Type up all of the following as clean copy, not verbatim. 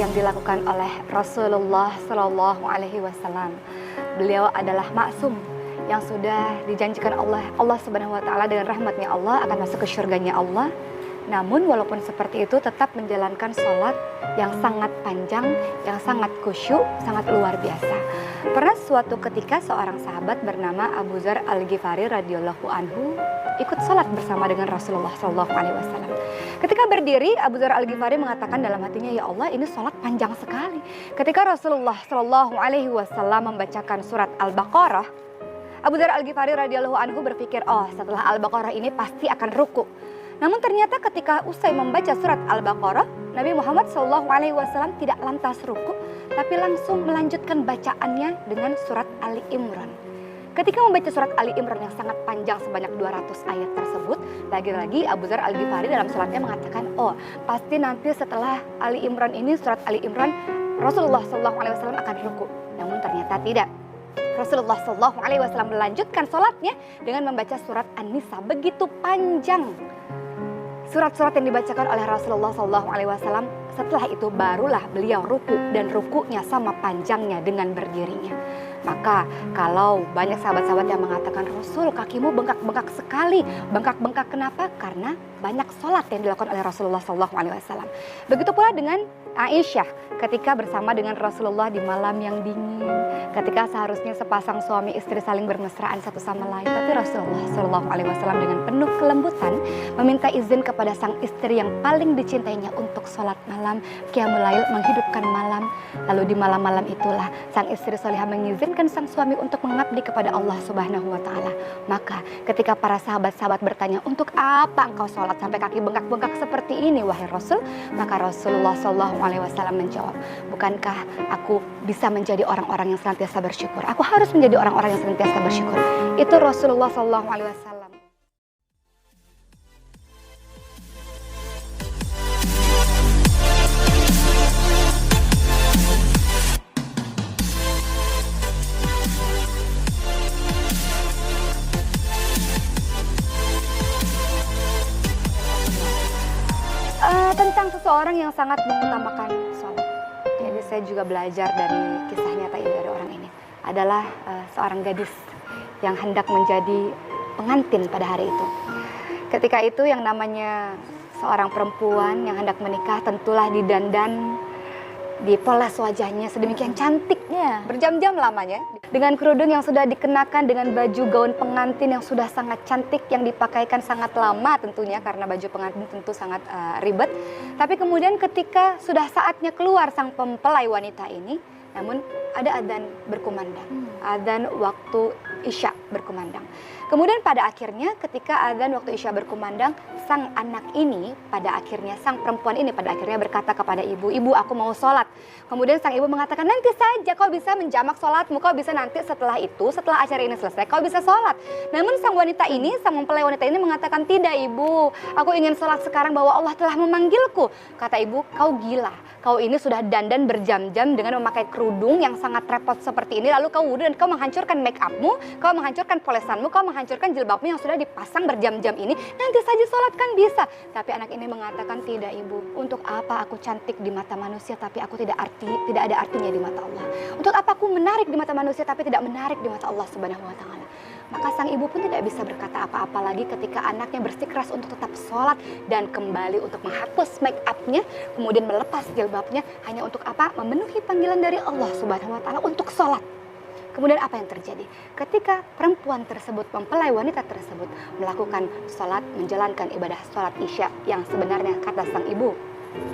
yang dilakukan oleh Rasulullah Shallallahu Alaihi Wasallam. Beliau adalah maksum yang sudah dijanjikan Allah Subhanahu Wa Taala dengan rahmatnya Allah akan masuk ke surganya Allah. Namun walaupun seperti itu tetap menjalankan sholat yang sangat panjang, yang sangat khusyuk, sangat luar biasa. Pernah suatu ketika seorang sahabat bernama Abu Dzar Al-Ghifari radhiyallahu anhu ikut sholat bersama dengan Rasulullah SAW. Ketika berdiri, Abu Dzar Al-Ghifari mengatakan dalam hatinya, ya Allah, ini sholat panjang sekali. Ketika Rasulullah SAW membacakan surat Al-Baqarah, Abu Dzar Al-Ghifari radhiyallahu anhu berpikir, oh setelah Al-Baqarah ini pasti akan ruku. Namun ternyata ketika usai membaca surat Al-Baqarah, Nabi Muhammad SAW tidak lantas ruku, tapi langsung melanjutkan bacaannya dengan surat Ali Imran. Ketika membaca surat Ali Imran yang sangat panjang sebanyak 200 ayat tersebut, lagi-lagi Abu Dzar Al-Ghifari dalam suratnya mengatakan, oh pasti nanti setelah Ali Imran ini, surat Ali Imran, Rasulullah SAW akan ruku. Namun ternyata tidak. Rasulullah SAW melanjutkan sholatnya dengan membaca surat An-Nisa, begitu panjang. Surat-surat yang dibacakan oleh Rasulullah SAW, setelah itu barulah beliau ruku, dan rukunya sama panjangnya dengan berdirinya. Maka kalau banyak sahabat-sahabat yang mengatakan, Rasul kakimu bengkak-bengkak sekali. Bengkak-bengkak kenapa? Karena banyak sholat yang dilakukan oleh Rasulullah SAW. Begitu pula dengan Aisyah ketika bersama dengan Rasulullah di malam yang dingin, ketika seharusnya sepasang suami istri saling bermesraan satu sama lain, tapi Rasulullah SAW dengan penuh kelembutan meminta izin kepada sang istri yang paling dicintainya untuk sholat malam, qiyamul lail, menghidupkan malam. Lalu di malam-malam itulah sang istri salihah mengizinkan sang suami untuk mengabdi kepada Allah Subhanahu Wa Taala. Maka ketika para sahabat-sahabat bertanya, untuk apa engkau sholat sampai kaki bengkak-bengkak seperti ini wahai Rasul? Maka Rasulullah SAW menjawab, bukankah aku bisa menjadi orang-orang yang senantiasa bersyukur? Aku harus menjadi orang-orang yang senantiasa bersyukur. Itu Rasulullah SAW. Tentang seseorang yang sangat mengutamakan sholat. Jadi saya juga belajar dari kisah nyata ini dari orang ini. Adalah seorang gadis yang hendak menjadi pengantin pada hari itu. Ketika itu yang namanya seorang perempuan yang hendak menikah tentulah didandan, dipoles wajahnya sedemikian cantiknya, berjam-jam lamanya, dengan kerudung yang sudah dikenakan, dengan baju gaun pengantin yang sudah sangat cantik, yang dipakaikan sangat lama tentunya karena baju pengantin tentu sangat ribet. Tapi kemudian ketika sudah saatnya keluar sang mempelai wanita ini, namun ada adzan berkumandang, adzan waktu Isya berkumandang. Kemudian pada akhirnya ketika adzan waktu Isya berkumandang, sang anak ini pada akhirnya, sang perempuan ini pada akhirnya berkata kepada ibu, ibu aku mau sholat. Kemudian sang ibu mengatakan, nanti saja kau bisa menjamak sholatmu, kau bisa nanti setelah itu, setelah acara ini selesai kau bisa sholat. Namun sang wanita ini, sang mempelai wanita ini mengatakan, tidak ibu, aku ingin sholat sekarang bahwa Allah telah memanggilku. Kata ibu, kau gila, kau ini sudah dandan berjam-jam dengan memakai kerudung yang sangat repot seperti ini, lalu kau wudhu dan kau menghancurkan make upmu, kau menghancurkan polesanmu, kau menghancurkan jilbabmu yang sudah dipasang berjam-jam ini, nanti saja sholat kan bisa. Tapi anak ini mengatakan, tidak ibu, untuk apa aku cantik di mata manusia tapi aku tidak ada artinya di mata Allah. Untuk apa aku menarik di mata manusia tapi tidak menarik di mata Allah Subhanahu Wa Taala. Maka sang ibu pun tidak bisa berkata apa-apa lagi ketika anaknya bersikeras untuk tetap sholat dan kembali untuk menghapus make upnya, kemudian melepas jilbabnya, hanya untuk apa? Memenuhi panggilan dari Allah Subhanahu Wa Taala untuk sholat. Kemudian apa yang terjadi? Ketika perempuan tersebut, mempelai wanita tersebut melakukan sholat, menjalankan ibadah sholat Isya yang sebenarnya kata sang ibu,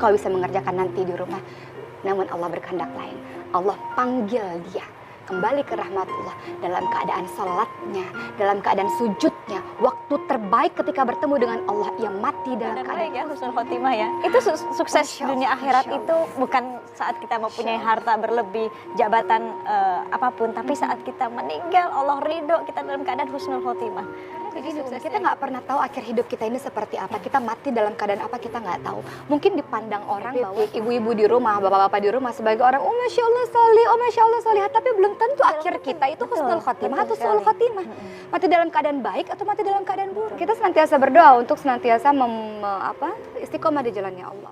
kau bisa mengerjakan nanti di rumah. Namun Allah berkehendak lain. Allah panggil dia kembali ke rahmatullah dalam keadaan sholatnya, dalam keadaan sujudnya, waktu terbaik ketika bertemu dengan Allah, ia mati dalam keadaan ya, husnul khotimah ya. Itu sukses dunia akhirat itu bukan saat kita mempunyai harta berlebih, jabatan apapun, tapi saat kita meninggal Allah ridho, kita dalam keadaan husnul khotimah. Jadi kita nggak pernah tahu akhir hidup kita ini seperti apa, kita mati dalam keadaan apa kita nggak tahu. Mungkin dipandang orang bahwa ibu-ibu di rumah, bapak-bapak di rumah sebagai orang, oh masya Allah solih, oh masya Allah solih, tapi belum tentu akhir kita itu husnul khotimah atau su'ul khotimah. Mati dalam keadaan baik atau mati dalam keadaan buruk. Kita senantiasa berdoa untuk senantiasa istiqomah di jalannya Allah.